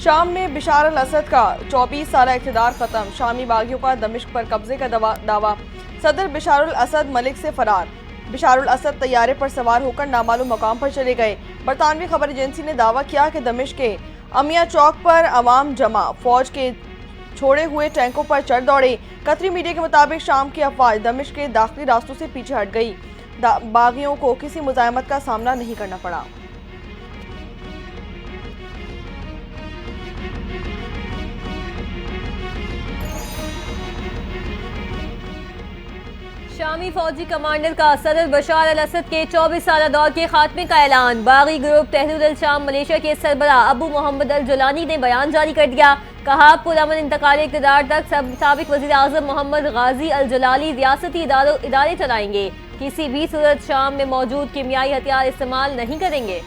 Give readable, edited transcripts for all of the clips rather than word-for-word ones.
شام میں بشار الاسد کا 24 سالہ اقتدار ختم، شامی باغیوں کا دمشق پر قبضے کا دعویٰ، صدر بشار الاسد ملک سے فرار۔ بشار الاسد طیارے پر سوار ہو کر نامعلوم مقام پر چلے گئے۔ برطانوی خبر ایجنسی نے دعویٰ کیا کہ دمشق کے امیہ چوک پر عوام جمع، فوج کے چھوڑے ہوئے ٹینکوں پر چڑھ دوڑے۔ قطری میڈیا کے مطابق شام کی افواج دمشق کے داخلی راستوں سے پیچھے ہٹ گئی، باغیوں کو کسی مزاحمت کا سامنا نہیں کرنا پڑا۔ شامی فوجی کمانڈر کا صدر بشار الاسد کے 24 سالہ دور کے خاتمے کا اعلان۔ باغی گروپ تحریک الشام ملیشیا کے سربراہ ابو محمد الجولانی نے بیان جاری کر دیا، کہا پرامن انتقال اقتدار تک سابق وزیر اعظم محمد غازی الجلالی ریاستی ادارے چلائیں گے، کسی بھی صورت شام میں موجود کیمیائی ہتھیار استعمال نہیں کریں گے۔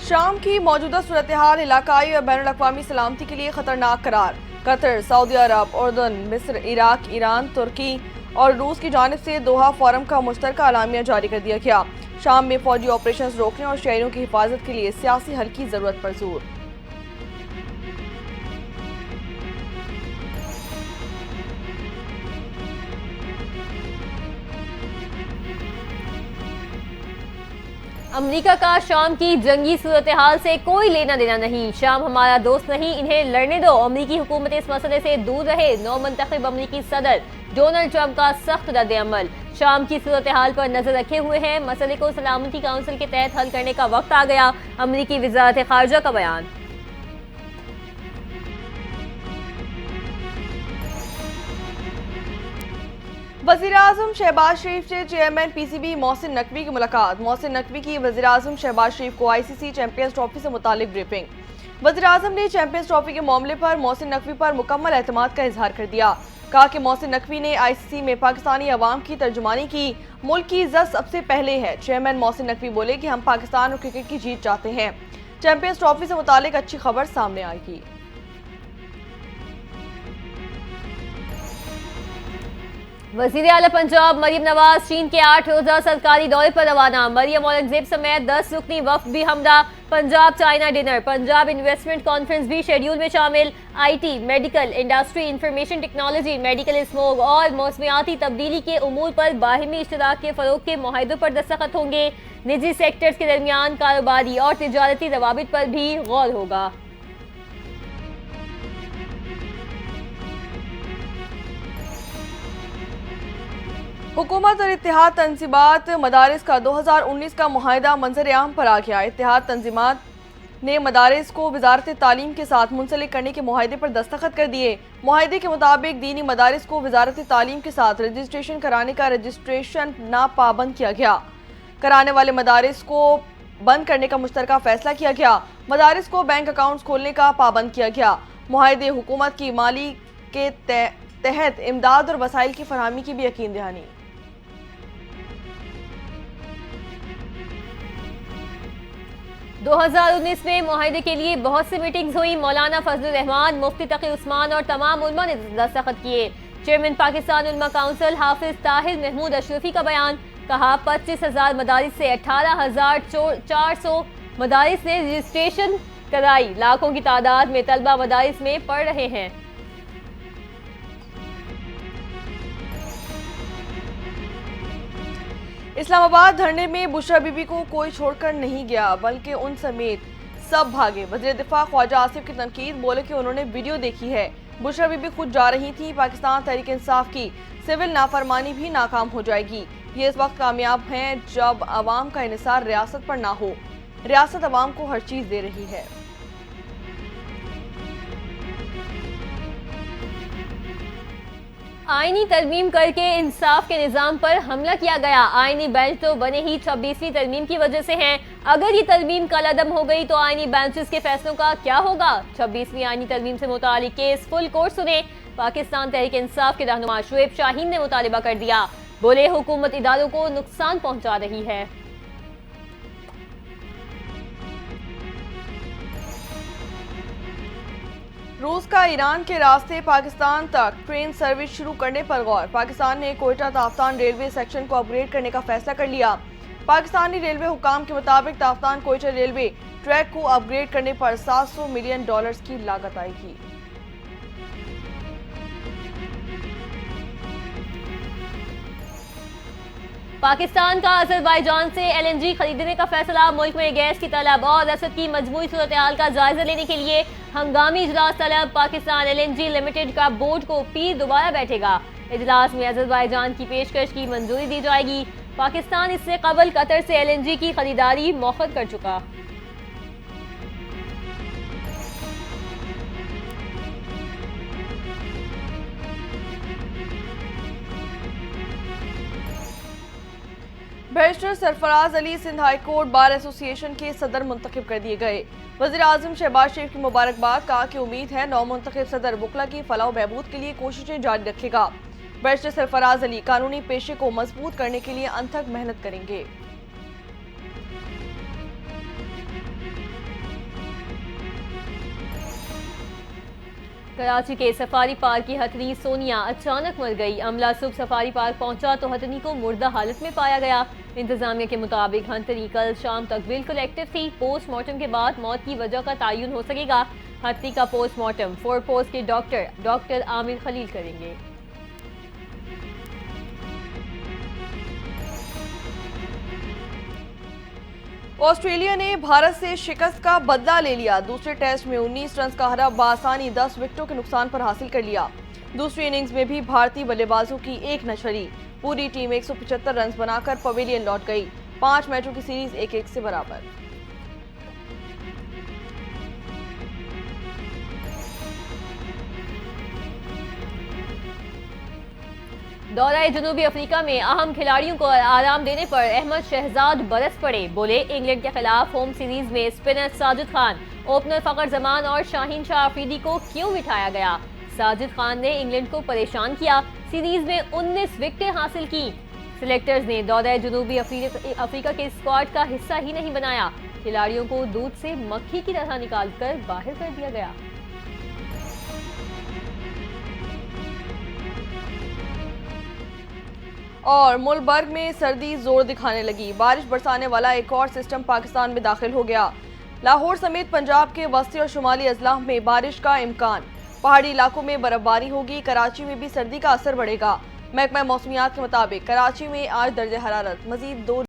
شام کی موجودہ صورتحال علاقائی اور بین الاقوامی سلامتی کے لیے خطرناک قرار۔ قطر، سعودی عرب، اردن، مصر، عراق، ایران، ترکی اور روس کی جانب سے دوحہ فورم کا مشترکہ اعلامیہ جاری کر دیا گیا۔ شام میں فوجی آپریشنز روکنے اور شہریوں کی حفاظت کے لیے سیاسی حل کی ضرورت پر زور۔ امریکہ کا شام کی جنگی صورتحال سے کوئی لینا دینا نہیں، شام ہمارا دوست نہیں، انہیں لڑنے دو۔ امریکی حکومت اس مسئلے سے دور رہے، نو منتخب امریکی صدر ڈونلڈ ٹرمپ کا سخت رد عمل۔ شام کی صورتحال پر نظر رکھے ہوئے ہیں، مسئلے کو سلامتی کونسل کے تحت حل کرنے کا وقت آ گیا، امریکی وزارت خارجہ کا بیان۔ وزیراعظم شہباز شریف سے chairman P C B Mohsin Naqvi کی ملاقات۔ محسن نقوی کی وزیراعظم شہباز شریف کو آئی سی سی چیمپئنز ٹرافی سے متعلق بریفنگ۔ وزیراعظم نے چیمپئنز ٹرافی کے معاملے پر محسن نقوی پر مکمل اعتماد کا اظہار کر دیا، کہا کہ محسن نقوی نے آئی سی سی میں پاکستانی عوام کی ترجمانی کی، ملک کی عزت سب سے پہلے ہے۔ چیئرمین محسن نقوی بولے کہ ہم پاکستان اور کرکٹ کی جیت چاہتے ہیں، چیمپئنز ٹرافی سے متعلق اچھی خبر سامنے آئے گی۔ وزیر اعلی پنجاب مریم نواز چین کے 8 روزہ سرکاری دورے پر روانہ، مریم اورنگزیب سمیت 10 رکنی وفد بھی ہمراہ۔ Punjab China dinner, Punjab investment conference بھی شیڈیول میں شامل۔ I T, medical, industry, information technology, medical smog اور موسمیاتی تبدیلی کے امور پر باہمی اشتراک کے فروغ کے معاہدوں پر دستخط ہوں گے۔ نجی سیکٹرز کے درمیان کاروباری اور تجارتی روابط پر بھی غور ہوگا۔ حکومت اور اتحاد تنظیمات مدارس کا 2019 کا معاہدہ منظر عام پر آ گیا۔ اتحاد تنظیمات نے مدارس کو وزارت تعلیم کے ساتھ منسلک کرنے کے معاہدے پر دستخط کر دیے۔ معاہدے کے مطابق دینی مدارس کو وزارت تعلیم کے ساتھ رجسٹریشن کرانے کا رجسٹریشن ناپابند کیا گیا۔ کرانے والے مدارس کو بند کرنے کا مشترکہ فیصلہ کیا گیا۔ مدارس کو بینک اکاؤنٹس کھولنے کا پابند کیا گیا۔ معاہدے حکومت کی مالی کے تحت امداد اور وسائل کی فراہمی کی بھی یقین دہانی۔ 2019 میں معاہدے کے لیے بہت سی میٹنگز ہوئی، مولانا فضل الرحمان، مفتی تقی عثمان اور تمام علماء نے دستخط کیے۔ چیئرمین پاکستان علماء کونسل حافظ طاہر محمود اشرفی کا بیان، کہا 25,000 مدارس سے 18,400 مدارس نے رجسٹریشن کرائی، لاکھوں کی تعداد میں طلبہ مدارس میں پڑھ رہے ہیں۔ اسلام آباد دھرنے میں بشرا بی بی کو کوئی چھوڑ کر نہیں گیا بلکہ ان سمیت سب بھاگے۔ وزیر دفاع خواجہ آصف کی تنقید، بولے کہ انہوں نے ویڈیو دیکھی ہے، بشرا بی بی خود جا رہی تھی۔ پاکستان تحریک انصاف کی سول نافرمانی بھی ناکام ہو جائے گی، یہ اس وقت کامیاب ہیں جب عوام کا انحصار ریاست پر نہ ہو، ریاست عوام کو ہر چیز دے رہی ہے۔ آئینی ترمیم کر کے انصاف کے نظام پر حملہ کیا گیا، آئینی بینچ تو بنے ہی 26ویں ترمیم کی وجہ سے ہیں، اگر یہ ترمیم کالعدم ہو گئی تو آئینی بینچز کے فیصلوں کا کیا ہوگا؟ 26ویں آئینی ترمیم سے متعلق کیس فل کورٹ سنیں۔ پاکستان تحریک انصاف کے رہنما شعیب شاہین نے مطالبہ کر دیا، بولے حکومت اداروں کو نقصان پہنچا رہی ہے۔ روس کا ایران کے راستے پاکستان تک ٹرین سروس شروع کرنے پر غور۔ پاکستان نے کوئٹہ تافتان ریلوے سیکشن کو اپ گریڈ کرنے کا فیصلہ کر لیا۔ پاکستانی ریلوے حکام کے مطابق تافتان کوئٹہ ریلوے ٹریک کو اپ گریڈ کرنے پر $700 ملین کی لاگت آئے گی۔ پاکستان کا آذربائیجان سے LNG خریدنے کا فیصلہ۔ ملک میں گیس کی طلب اور رسد کی مجموعی صورتحال کا جائزہ لینے کے لیے ہنگامی اجلاس طلب۔ پاکستان LNG لمیٹڈ کا بورڈ کو پیر دوبارہ بیٹھے گا۔ اجلاس میں آذربائیجان کی پیشکش کی منظوری دی جائے گی۔ پاکستان اس سے قبل قطر سے LNG کی خریداری موخر کر چکا۔ بیرسٹر سرفراز علی سندھ ہائی کورٹ بار ایسوسی ایشن کے صدر منتخب کر دیے گئے۔ وزیر اعظم شہباز شریف کی مبارکباد، کہا کہ امید ہے نو منتخب صدر وکلا کی فلاح و بہبود کے لیے کوششیں جاری رکھے گا۔ بیرسٹر سرفراز علی قانونی پیشے کو مضبوط کرنے کے لیے انتھک محنت کریں گے۔ کراچی کے سفاری پارک کی ہتھنی سونیا اچانک مر گئی۔ عملہ صبح سفاری پارک پہنچا تو ہتھنی کو مردہ حالت میں پایا گیا۔ انتظامیہ کے مطابق ہتھنی کل شام تک بالکل ایکٹیو تھی۔ پوسٹ مارٹم کے بعد موت کی وجہ کا تعین ہو سکے گا۔ ہتھنی کا پوسٹ مارٹم فورٹ پوسٹ کے ڈاکٹر عامر خلیل کریں گے۔ آسٹریلیا نے بھارت سے شکست کا بدلہ لے لیا۔ دوسرے ٹیسٹ میں 19 رنز کا ہدف بآسانی 10 وکٹوں کے نقصان پر حاصل کر لیا۔ دوسری اننگز میں بھی بھارتی بلے بازوں کی ایک نہ چلی۔ پوری ٹیم 175 رنز بنا کر پویلین لوٹ گئی۔ 5 میچوں کی سیریز 1-1 سے برابر۔ دورہ جنوبی افریقہ میں اہم کھلاڑیوں کو آرام دینے پر احمد شہزاد برس پڑے۔ بولے انگلینڈ کے خلاف ہوم سیریز میں اسپنر ساجد خان، اوپنر فخر زمان اور شاہین شاہ آفریدی کو کیوں بٹھایا گیا؟ ساجد خان نے انگلینڈ کو پریشان کیا، سیریز میں 19 وکٹیں حاصل کی۔ سلیکٹرز نے دورہ جنوبی افریقہ کے اسکواڈ کا حصہ ہی نہیں بنایا۔ کھلاڑیوں کو دودھ سے مکھی کی طرح نکال کر باہر کر دیا گیا۔ اور ملبرگ میں سردی زور دکھانے لگی۔ بارش برسانے والا ایک اور سسٹم پاکستان میں داخل ہو گیا۔ لاہور سمیت پنجاب کے وسطی اور شمالی اضلاع میں بارش کا امکان۔ پہاڑی علاقوں میں برف باری ہوگی۔ کراچی میں بھی سردی کا اثر بڑھے گا۔ محکمہ موسمیات کے مطابق کراچی میں آج درجہ حرارت مزید 2